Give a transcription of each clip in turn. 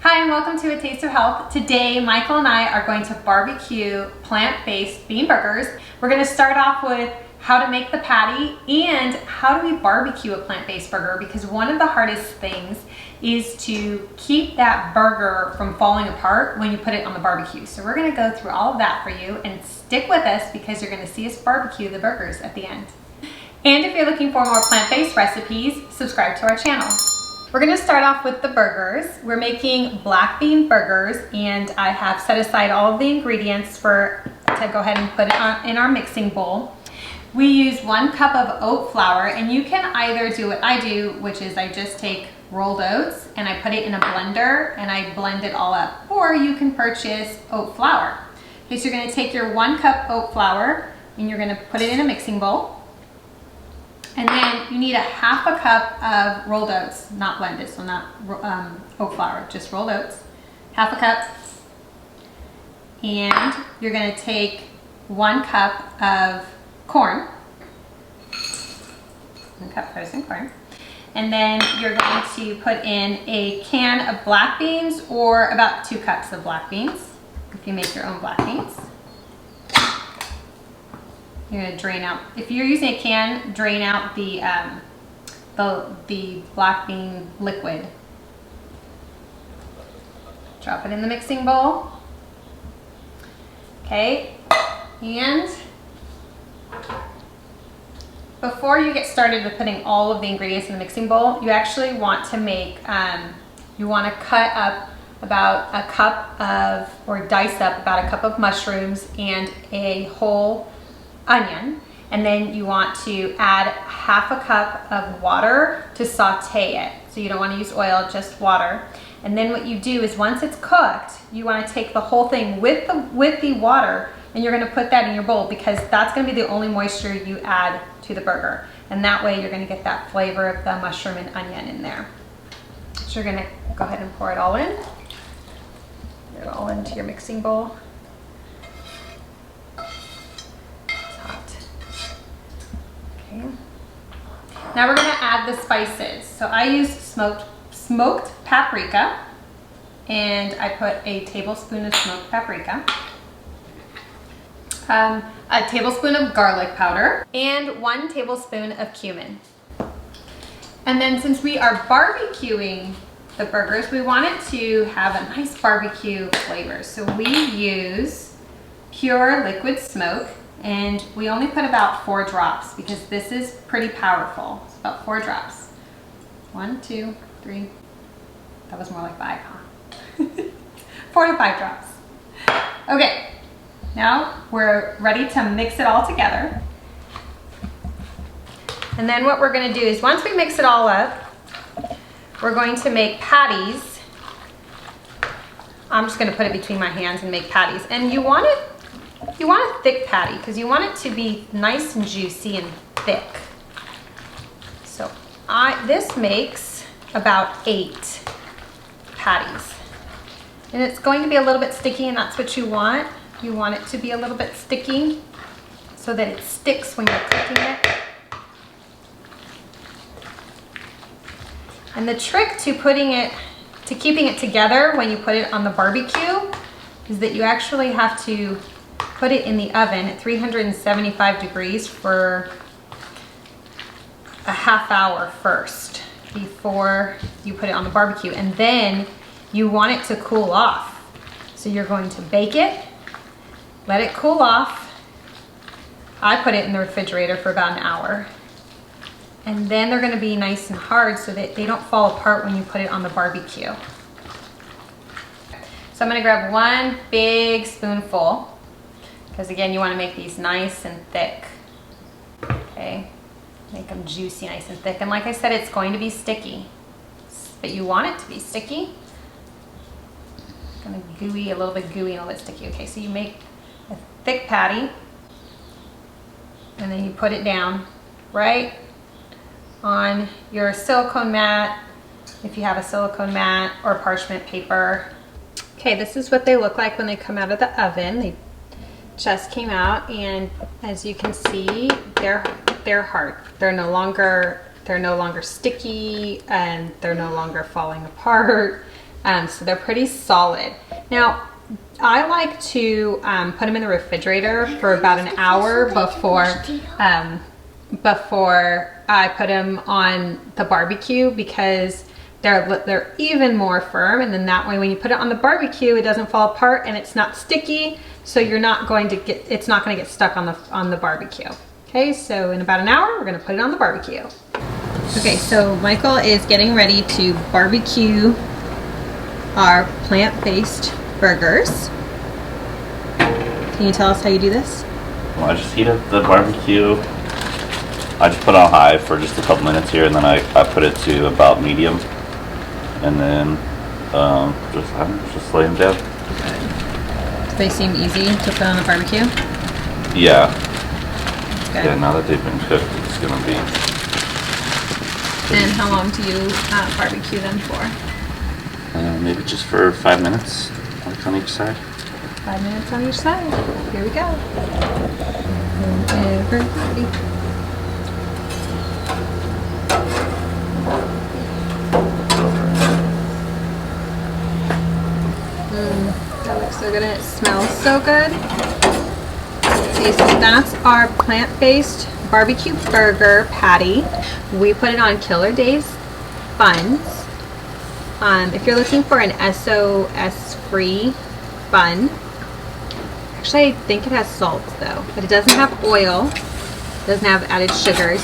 Hi and welcome to A Taste of Health. Today, Michael and I are going to barbecue plant-based bean burgers. We're going to start off with how to make the patty and how do we barbecue a plant-based burger, because one of the hardest things is to keep that burger from falling apart when you put it on the barbecue. So we're going to go through all of that for you, and stick with us because you're going to see us barbecue the burgers at the end. And if you're looking for more plant-based recipes, subscribe to our channel. We're gonna start off with the burgers. We're making black bean burgers, and I have set aside all of the ingredients to go ahead and put it in our mixing bowl. We use 1 cup of oat flour, and you can either do what I do, which is I just take rolled oats and I put it in a blender and I blend it all up, or you can purchase oat flour. Okay, so you're gonna take your 1 cup oat flour and you're gonna put it in a mixing bowl. And then you need a half a cup of rolled oats, not blended, so not oat flour, just rolled oats, half a cup. And you're gonna take 1 cup of corn, 1 cup frozen corn. And then you're going to put in a can of black beans, or about 2 cups of black beans, if you make your own black beans. You're gonna drain out, if you're using a can, drain out the black bean liquid. Drop it in the mixing bowl. Okay, and before you get started with putting all of the ingredients in the mixing bowl, you actually want to make, you want to cut up about a cup of, or dice up about a cup of mushrooms and a whole onion, and then you want to add half a cup of water to saute it. So you don't want to use oil, just water. And then what you do is, once it's cooked, you want to take the whole thing with the water, and you're going to put that in your bowl, because that's going to be the only moisture you add to the burger, and that way you're going to get that flavor of the mushroom and onion in there. So you're going to go ahead and pour it all in. Get it all into your mixing bowl. Now we're going to add the spices. So I used smoked paprika, and I put a tablespoon of smoked paprika, a tablespoon of garlic powder, and 1 tablespoon of cumin. And then, since we are barbecuing the burgers, we want it to have a nice barbecue flavor. So we use pure liquid smoke. And we only put about 4 drops because this is pretty powerful. It's about 4 drops. 1, 2, 3. That was more like 5, huh? 4 to 5 drops. Okay, now we're ready to mix it all together. And then what we're gonna do is, once we mix it all up, we're going to make patties. I'm just gonna put it between my hands and make patties. And you want a thick patty, because you want it to be nice and juicy and thick. So this makes about 8 patties. And it's going to be a little bit sticky, and that's what you want. You want it to be a little bit sticky so that it sticks when you're cooking it. And the trick to keeping it together when you put it on the barbecue is that you actually have to put it in the oven at 375 degrees for a half hour first before you put it on the barbecue. And then you want it to cool off. So you're going to bake it, let it cool off. I put it in the refrigerator for about an hour. And then they're going to be nice and hard so that they don't fall apart when you put it on the barbecue. So I'm going to grab 1 big spoonful, because again, you want to make these nice and thick. Okay, make them juicy, nice and thick. And like I said, it's going to be sticky, but you want it to be sticky. Kind of gooey, a little bit gooey and a little bit sticky. Okay, so you make a thick patty, and then you put it down right on your silicone mat, if you have a silicone mat, or parchment paper. Okay, this is what they look like when they come out of the oven. They just came out, and as you can see, they're hard. They're no longer sticky, and they're no longer falling apart. So they're pretty solid. Now, I like to put them in the refrigerator for about an hour before I put them on the barbecue, because they're even more firm, and then that way when you put it on the barbecue it doesn't fall apart and it's not sticky, so it's not going to get stuck on the barbecue. Okay, so in about an hour we're going to put it on the barbecue. Okay, so Michael is getting ready to barbecue our plant-based burgers. Can you tell us how you do this? Well, I just heat up the barbecue. I just put it on high for just a couple minutes here, and then I put it to about medium, and then just lay them down. Do they seem easy to put on the barbecue? Yeah. Good. Yeah, now that they've been cooked, it's going to be... And how long do you barbecue them for? Maybe just for 5 minutes, like on each side. 5 minutes on each side. Here we go. Everybody. That looks so good and it smells so good. Okay, so that's our plant-based barbecue burger patty. We put it on Killer Dave's buns. If you're looking for an SOS-free bun, actually I think it has salt though, but it doesn't have oil, it doesn't have added sugars.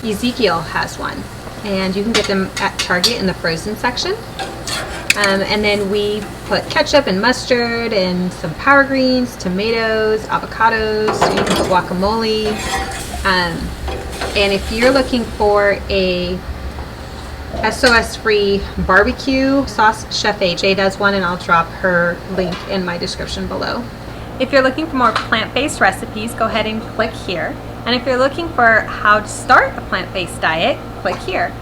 Ezekiel has one, and you can get them at Target in the frozen section. And then we put ketchup and mustard and some power greens, tomatoes, avocados, you can put guacamole. And if you're looking for a SOS-free barbecue sauce, Chef AJ does one, and I'll drop her link in my description below. If you're looking for more plant-based recipes, go ahead and click here. And if you're looking for how to start a plant-based diet, click here.